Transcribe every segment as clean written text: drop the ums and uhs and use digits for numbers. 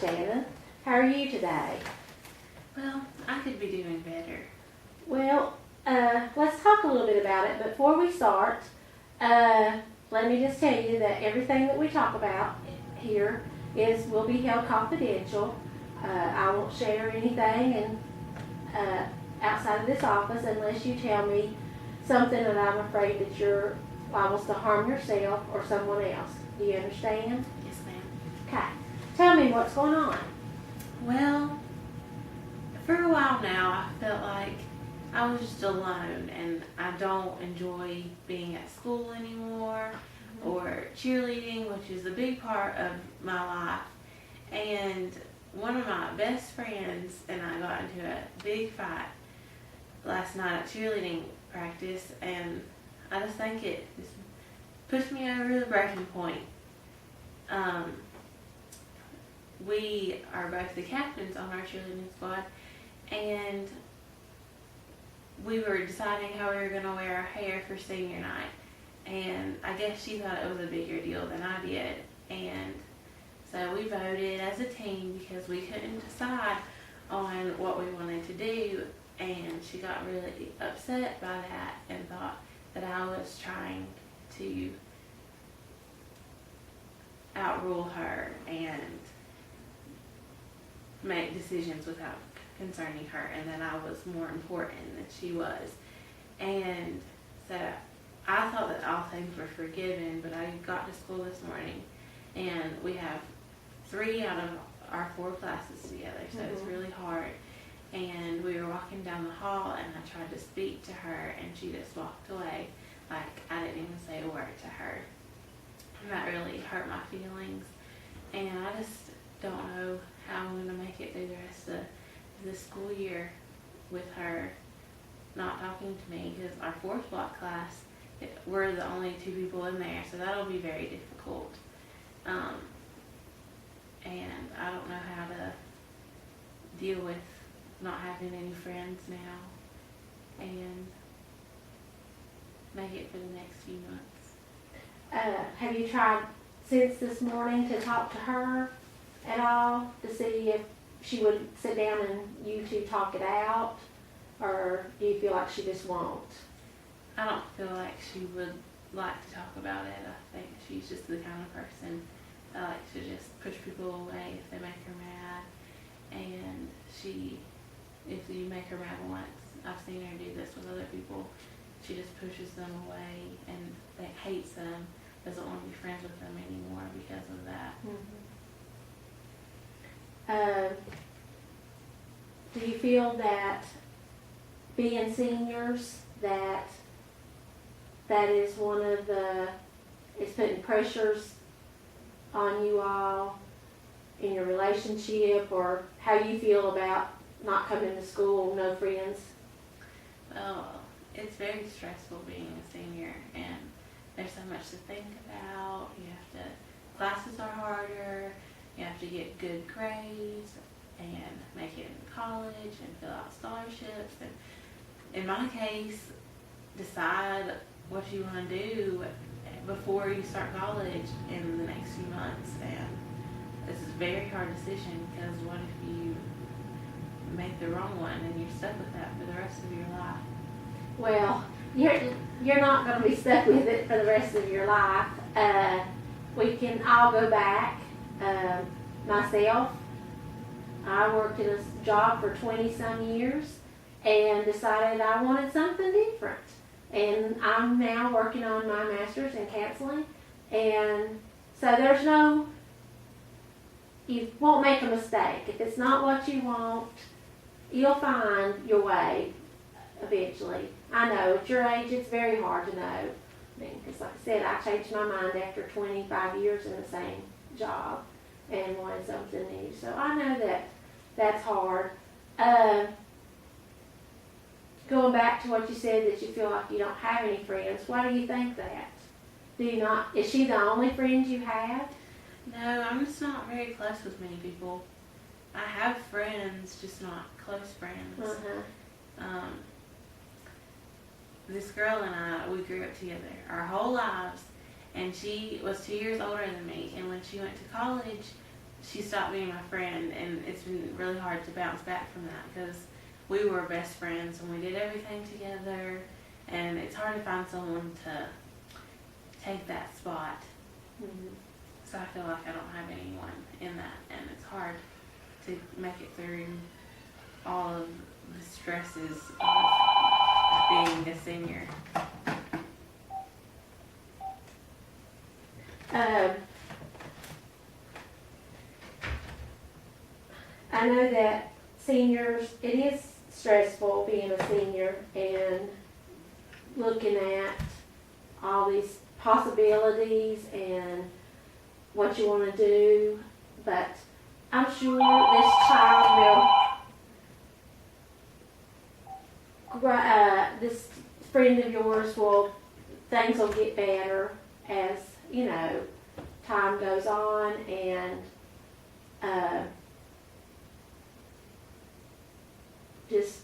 Shannon. How are you today? Well, I could be doing better. Well, let's talk a little bit about it. Before we start, let me just tell you that everything that we talk about here will be held confidential. I won't share anything outside of this office unless you tell me something that I'm afraid that you're liable to harm yourself or someone else. Do you understand? Yes, ma'am. Okay. Tell me what's going on. Well, for a while now, I felt like I was just alone, and I don't enjoy being at school anymore or cheerleading, which is a big part of my life. And one of my best friends and I got into a big fight last night at cheerleading practice, and I just think it just pushed me over the breaking point. We are both the captains on our cheerleading squad, and we were deciding how we were going to wear our hair for senior night. And I guess she thought it was a bigger deal than I did. And so we voted as a team because we couldn't decide on what we wanted to do. And she got really upset by that and thought that I was trying to outrule her and make decisions without concerning her, and that I was more important than she was. And so I thought that all things were forgiven, but I got to school this morning and we have 3 out of our 4 classes together, so it's really hard. And we were walking down the hall and I tried to speak to her and she just walked away like I didn't even say a word to her. And that really hurt my feelings, and I just don't know how I'm going to make it through the rest of the school year with her not talking to me, because our 4th block class, we're the only 2 people in there, so that'll be very difficult. And I don't know how to deal with not having any friends now and make it for the next few months. Have you tried since this morning to talk to her at all to see if she would sit down and you two talk it out, or do you feel like she just won't? I don't feel like she would like to talk about it. I think she's just the kind of person that likes to just push people away if they make her mad. And if you make her mad once, I've seen her do this with other people, she just pushes them away and hates them, doesn't want to be friends with them anymore because of that. Do you feel that being seniors, that is one of it's putting pressures on you all in your relationship, or how you feel about not coming to school, no friends? Well, it's very stressful being a senior, and there's so much to think about. Classes are harder, you have to get good grades and make it into college and fill out scholarships, and in my case, decide what you want to do before you start college in the next few months. And this is a very hard decision, because what if you make the wrong one and you're stuck with that for the rest of your life? Well, you're not going to be stuck with it for the rest of your life. I'll go back. Myself, I worked in a job for 20 some years and decided I wanted something different. And I'm now working on my master's in counseling. And so you won't make a mistake. If it's not what you want, you'll find your way eventually. I know at your age it's very hard to know. Because like I said, I changed my mind after 25 years in the same job and wanted something new. So I know that's hard. Going back to what you said, that you feel like you don't have any friends, why do you think that? Do you not? Is she the only friend you have? No, I'm just not very close with many people. I have friends, just not close friends. This girl and I, we grew up together our whole lives, and she was 2 years older than me, and when she went to college, she stopped being my friend, and it's been really hard to bounce back from that because we were best friends and we did everything together, and it's hard to find someone to take that spot. Mhm. So I feel like I don't have anyone in that, and it's hard to make it through all of the stresses of being a senior. I know that seniors, it is stressful being a senior and looking at all these possibilities and what you want to do, but I'm sure this child will, this friend of yours things will get better as, time goes on, and just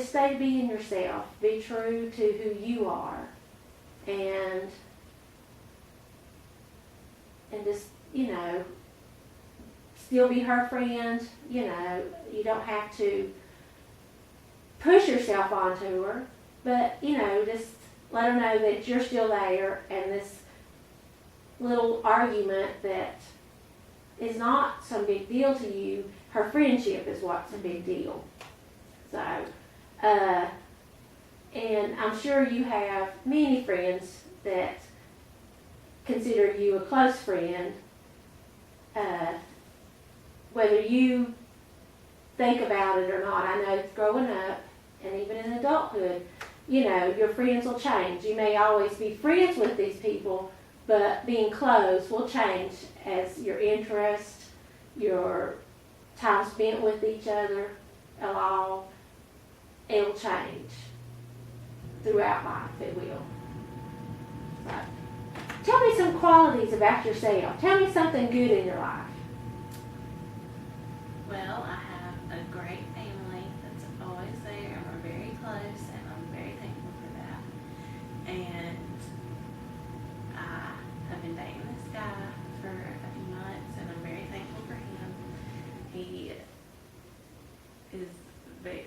stay being yourself. Be true to who you are, and just, still be her friend. You don't have to push yourself onto her, but, just let her know that you're still there, and this little argument that is not some big deal to you, her friendship is what's a big deal. So, and I'm sure you have many friends that consider you a close friend, whether you think about it or not. I know growing up, and even in adulthood, your friends will change. You may always be friends with these people, but being close will change as your interest, your time spent with each other, it'll change throughout life. It will. So, tell me some qualities about yourself. Tell me something good in your life. Well, I have a great family that's always there, and we're very close, and I'm very thankful for that. And I have been dating this guy for a few months, and I'm very thankful for him. He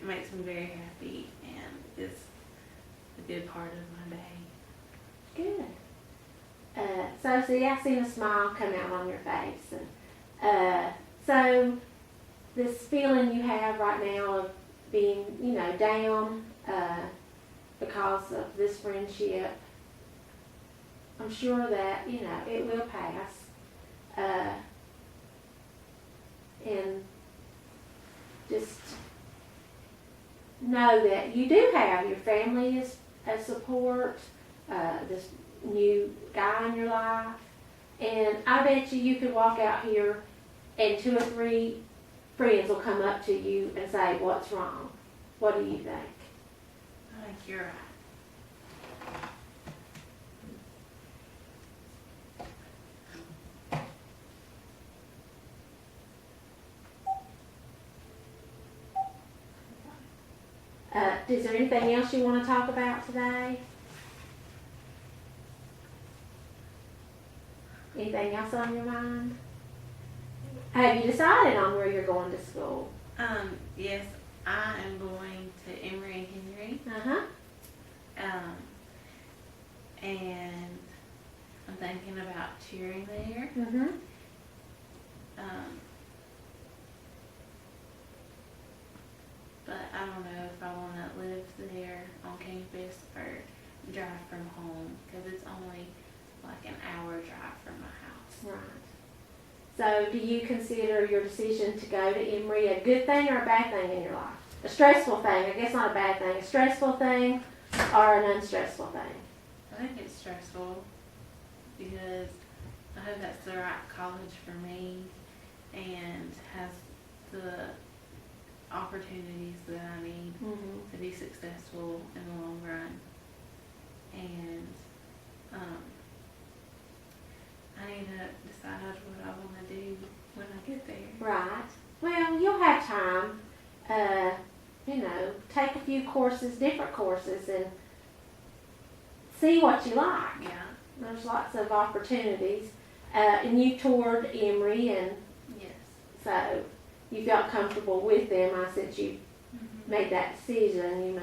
makes me very happy and is a good part of my day. Good. So see, I seen a smile come out on your face. And, so this feeling you have right now of being, down because of this friendship, I'm sure that, it will pass. And just know that you do have your family as support, this new guy in your life, and I bet you could walk out here and 2 or 3 friends will come up to you and say, "What's wrong? What do you think?" I think you're right. Is there anything else you want to talk about today? Anything else on your mind? Have you decided on where you're going to school? Yes, I am going to Emory and Henry. Uh-huh. And I'm thinking about cheering there. Mm-hmm. But I don't know if I want to live there on campus or drive from home, because it's only like an hour drive from my house. Right. So do you consider your decision to go to Emory a good thing or a bad thing in your life? A stressful thing, I guess not a bad thing, a stressful thing or an unstressful thing? I think it's stressful because I hope that's the right college for me and has the opportunities that I need to be successful in the long run. And I need to decide what I want to do when I get there. Right. Well, you'll have time. Take a few courses, different courses, and see what you like. Yeah. There's lots of opportunities. And you toured Emory, and Yes. so you felt comfortable with them. Since you made that decision,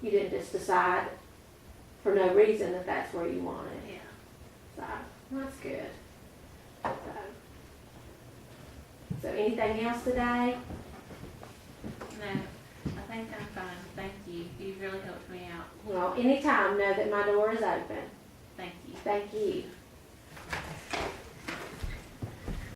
you didn't just decide for no reason that that's where you wanted. Yeah. So that's good. So anything else today? No, I think I'm fine. Thank you. You've really helped me out. Well, anytime, know that my door is open. Thank you. Thank you.